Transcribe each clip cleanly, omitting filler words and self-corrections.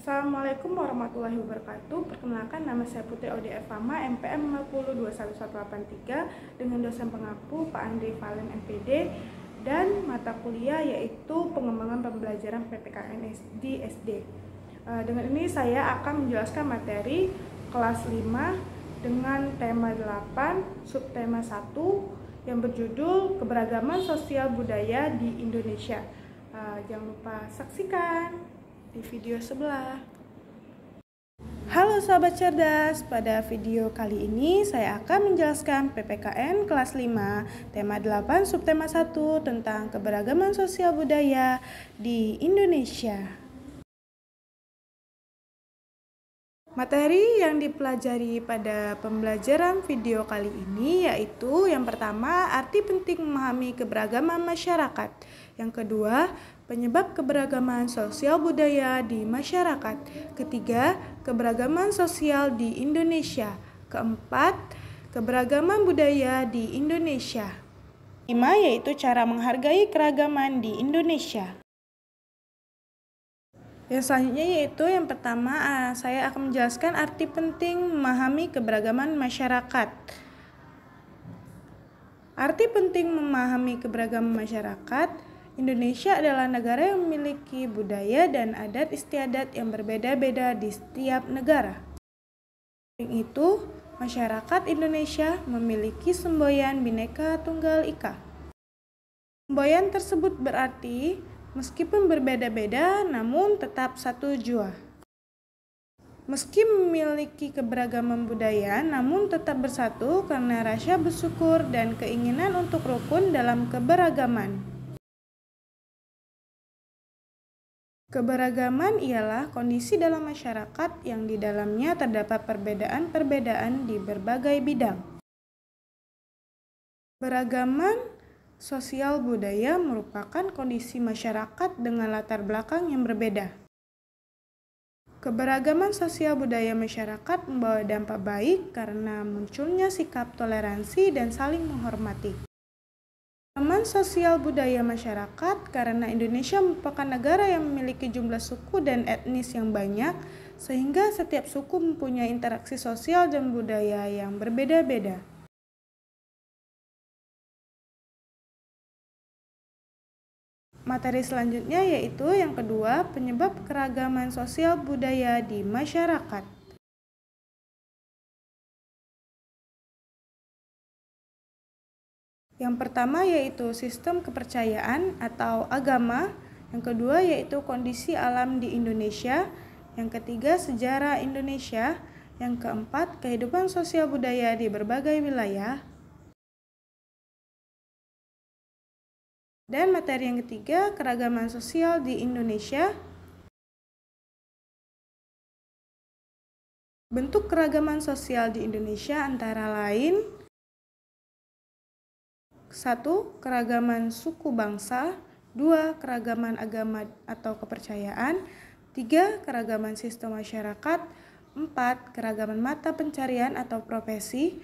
Assalamualaikum warahmatullahi wabarakatuh. Perkenalkan, nama saya Putri Odi Evama, MPM 502183 dengan dosen pengapu Pak Andri Valen MPD, dan mata kuliah yaitu pengembangan pembelajaran PPKN di SD. Dengan ini saya akan menjelaskan materi kelas 5 dengan tema 8, subtema 1 yang berjudul Keberagaman Sosial Budaya di Indonesia. Jangan lupa saksikan di video sebelah. Halo sahabat cerdas, pada video kali ini saya akan menjelaskan PPKN kelas 5 tema 8 subtema 1 tentang keberagaman sosial budaya di Indonesia. Materi yang dipelajari pada pembelajaran video kali ini yaitu yang pertama, arti penting memahami keberagaman masyarakat. Yang kedua, penyebab keberagaman sosial budaya di masyarakat. Ketiga, keberagaman sosial di Indonesia. Keempat, keberagaman budaya di Indonesia. 5 yaitu cara menghargai keragaman di Indonesia. Yang selanjutnya yaitu yang pertama, saya akan menjelaskan arti penting memahami keberagaman masyarakat. Arti penting memahami keberagaman masyarakat. Indonesia adalah negara yang memiliki budaya dan adat istiadat yang berbeda-beda di setiap negara. Selain itu, masyarakat Indonesia memiliki semboyan Bhinneka Tunggal Ika. Semboyan tersebut berarti meskipun berbeda-beda namun tetap satu jua. Meski memiliki keberagaman budaya namun tetap bersatu karena rasa bersyukur dan keinginan untuk rukun dalam keberagaman. Keberagaman ialah kondisi dalam masyarakat yang di dalamnya terdapat perbedaan-perbedaan di berbagai bidang. Beragaman sosial budaya merupakan kondisi masyarakat dengan latar belakang yang berbeda. Keberagaman sosial budaya masyarakat membawa dampak baik karena munculnya sikap toleransi dan saling menghormati. Keberagaman sosial budaya masyarakat karena Indonesia merupakan negara yang memiliki jumlah suku dan etnis yang banyak, sehingga setiap suku mempunyai interaksi sosial dan budaya yang berbeda-beda. Materi selanjutnya yaitu yang kedua, penyebab keragaman sosial budaya di masyarakat. Yang pertama yaitu sistem kepercayaan atau agama, yang kedua yaitu kondisi alam di Indonesia, yang ketiga sejarah Indonesia, yang keempat kehidupan sosial budaya di berbagai wilayah, dan materi yang ketiga keragaman sosial di Indonesia. Bentuk keragaman sosial di Indonesia antara lain: 1. Keragaman suku bangsa. 2. Keragaman agama atau kepercayaan. 3. Keragaman sistem masyarakat. 4. Keragaman mata pencarian atau profesi.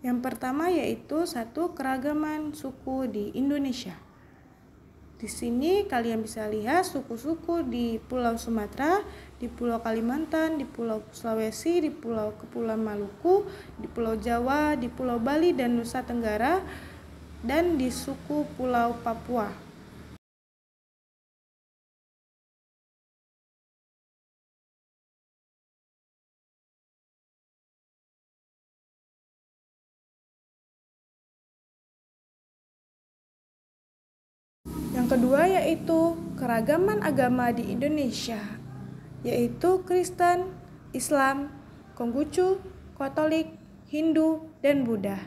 Yang pertama yaitu 1. Keragaman suku di Indonesia. Di sini kalian bisa lihat suku-suku di Pulau Sumatera, di Pulau Kalimantan, di Pulau Sulawesi, di Kepulauan Maluku, di Pulau Jawa, di Pulau Bali dan Nusa Tenggara, dan di suku Pulau Papua. Yang kedua yaitu keragaman agama di Indonesia, yaitu Kristen, Islam, Konghucu, Katolik, Hindu, dan Buddha.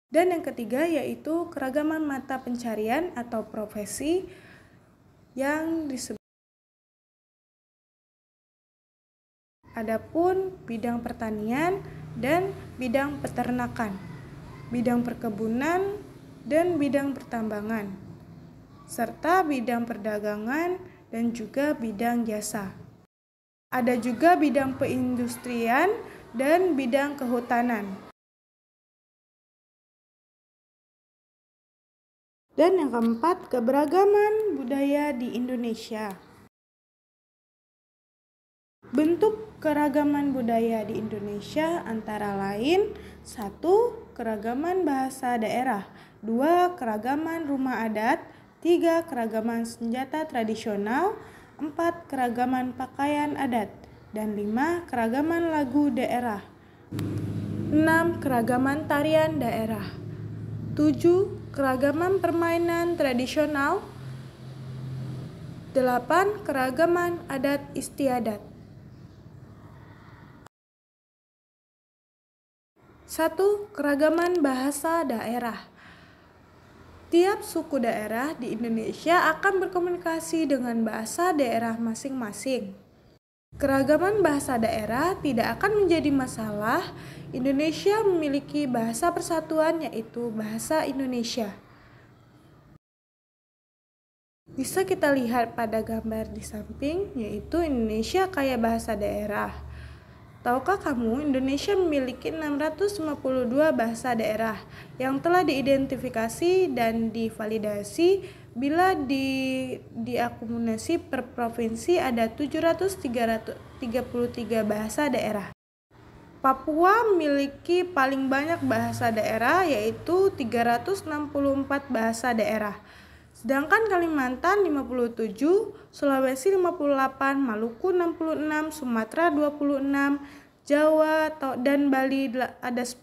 Dan yang ketiga yaitu keragaman mata pencarian atau profesi yang disebut. Adapun bidang pertanian dan bidang peternakan, bidang perkebunan dan bidang pertambangan, serta bidang perdagangan dan juga bidang jasa. Ada juga bidang perindustrian dan bidang kehutanan. Dan yang keempat, keberagaman budaya di Indonesia. Bentuk keragaman budaya di Indonesia antara lain 1. Keragaman bahasa daerah, 2. Keragaman rumah adat, 3. Keragaman senjata tradisional, 4. Keragaman pakaian adat, dan 5. Keragaman lagu daerah, 6. Keragaman tarian daerah, 7. Keragaman permainan tradisional, 8. Keragaman adat istiadat. 1. Keragaman bahasa daerah. Tiap suku daerah di Indonesia akan berkomunikasi dengan bahasa daerah masing-masing. Keragaman bahasa daerah tidak akan menjadi masalah. Indonesia memiliki bahasa persatuan, yaitu bahasa Indonesia. Bisa kita lihat pada gambar di samping, yaitu Indonesia kaya bahasa daerah. Tahukah kamu, Indonesia memiliki 652 bahasa daerah yang telah diidentifikasi dan divalidasi. Bila diakumulasi per provinsi ada 733 bahasa daerah. Papua memiliki paling banyak bahasa daerah, yaitu 364 bahasa daerah. Sedangkan Kalimantan 57, Sulawesi 58, Maluku 66, Sumatera 26, Jawa dan Bali ada 10,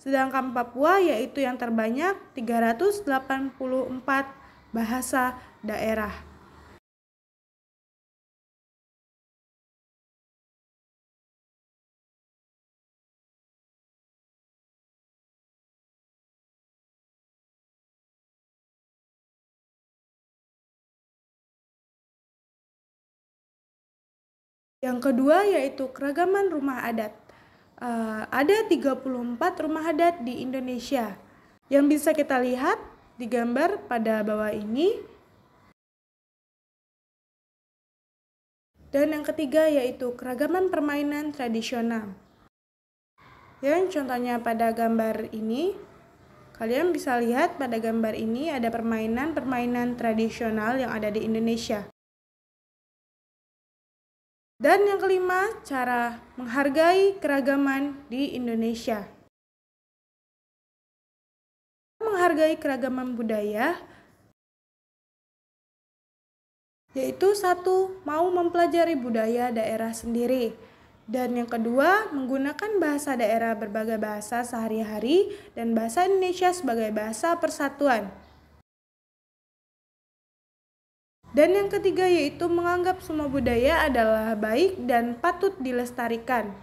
sedangkan Papua yaitu yang terbanyak 384 bahasa daerah. Yang kedua yaitu keragaman rumah adat. Ada 34 rumah adat di Indonesia yang bisa kita lihat di gambar pada bawah ini. Dan yang ketiga yaitu keragaman permainan tradisional. Yang contohnya pada gambar ini, kalian bisa lihat pada gambar ini ada permainan tradisional yang ada di Indonesia. Dan yang kelima, cara menghargai keragaman di Indonesia. Menghargai keragaman budaya, yaitu 1. Mau mempelajari budaya daerah sendiri. Dan yang kedua, menggunakan bahasa daerah berbagai bahasa sehari-hari dan bahasa Indonesia sebagai bahasa persatuan. Dan yang ketiga yaitu menganggap semua budaya adalah baik dan patut dilestarikan.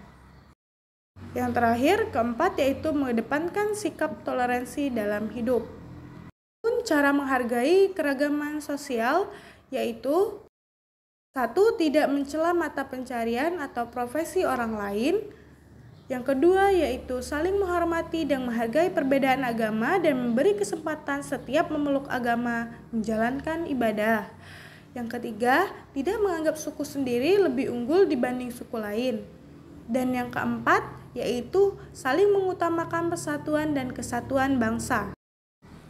Yang terakhir, keempat yaitu mengedepankan sikap toleransi dalam hidup. Cara menghargai keragaman sosial yaitu 1. Tidak mencela mata pencarian atau profesi orang lain. Yang kedua yaitu saling menghormati dan menghargai perbedaan agama dan memberi kesempatan setiap memeluk agama menjalankan ibadah. Yang ketiga, tidak menganggap suku sendiri lebih unggul dibanding suku lain. Dan yang keempat, yaitu saling mengutamakan persatuan dan kesatuan bangsa.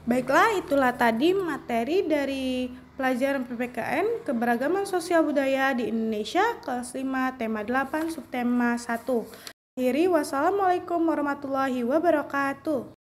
Baiklah, itulah tadi materi dari pelajaran PPKN Keberagaman Sosial Budaya di Indonesia kelas 5 tema 8 subtema 1. Akhiri, wassalamualaikum warahmatullahi wabarakatuh.